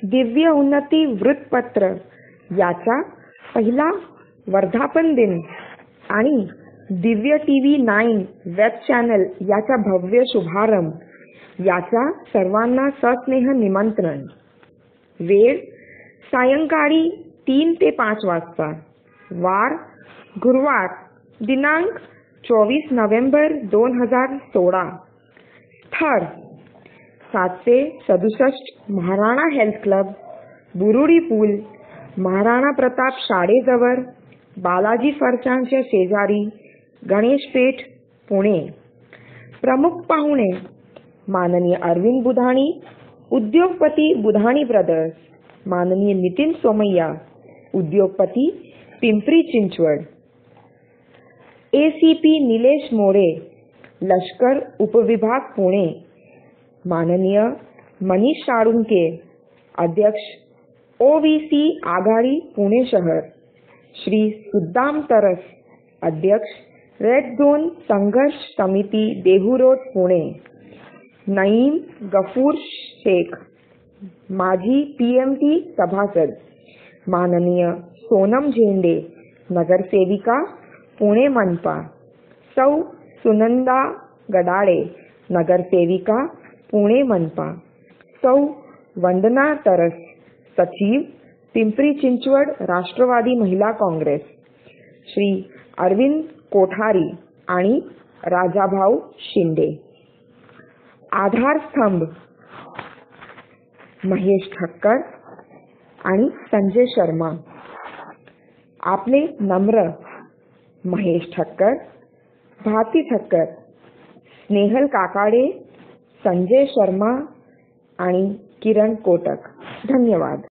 दिव्य उन्नती वृत्तपत्र याचा पहिला वर्धापन दिन आणि दिव्य टीव्ही 9 वेब चॅनल याचा भव्य शुभारंभ याचा सर्वांना सस्नेह निमंत्रण. वेळ सायंकाळी 3 ते 5 वाजता. वार गुरुवार दिनांक 24 नोव्हेंबर 2016. स्थळ 767 महाराणा हेल्थ क्लब, बुरुडी पूल, महाराणा प्रताप शाळेजवळ, बालाजी फर्चांच्या शेजारी, गणेशपेठ, पुणे. प्रमुख पाहुणे माननीय अरविंद बुधाणी, उद्योगपती बुधाणी ब्रदर्स. माननीय नितीन सोमय्या, उद्योगपती, पिंपरी चिंचवड. ACP निलेश मोरे, लष्कर उपविभाग, पुणे. माननीय मनीष साळुंके, अध्यक्ष OVC आघाडी, पुणे शहर. श्री सुद्दाम तरस, अध्यक्ष रेड झोन संघर्ष समिती, देहू रोड, पुणे. नईम गफूर शेख, माजी PMT सभासद. माननीय सोनम झेंडे, नगरसेविका, पुणे मनपा. सौ सुनंदा गडाळे, नगरसेविका, पुणे मनपा. सौ वंदना तरस, सचिव, पिंपरी चिंचवड राष्ट्रवादी महिला काँग्रेस. श्री अरविंद कोठारी आणि राजाभाऊ शिंदे. आधारस्तंभ महेश ठक्कर आणि संजय शर्मा. आपले नम्र महेश ठक्कर, भारती ठक्कर, स्नेहल काकाडे, संजय शर्मा आणि किरण कोटक. धन्यवाद.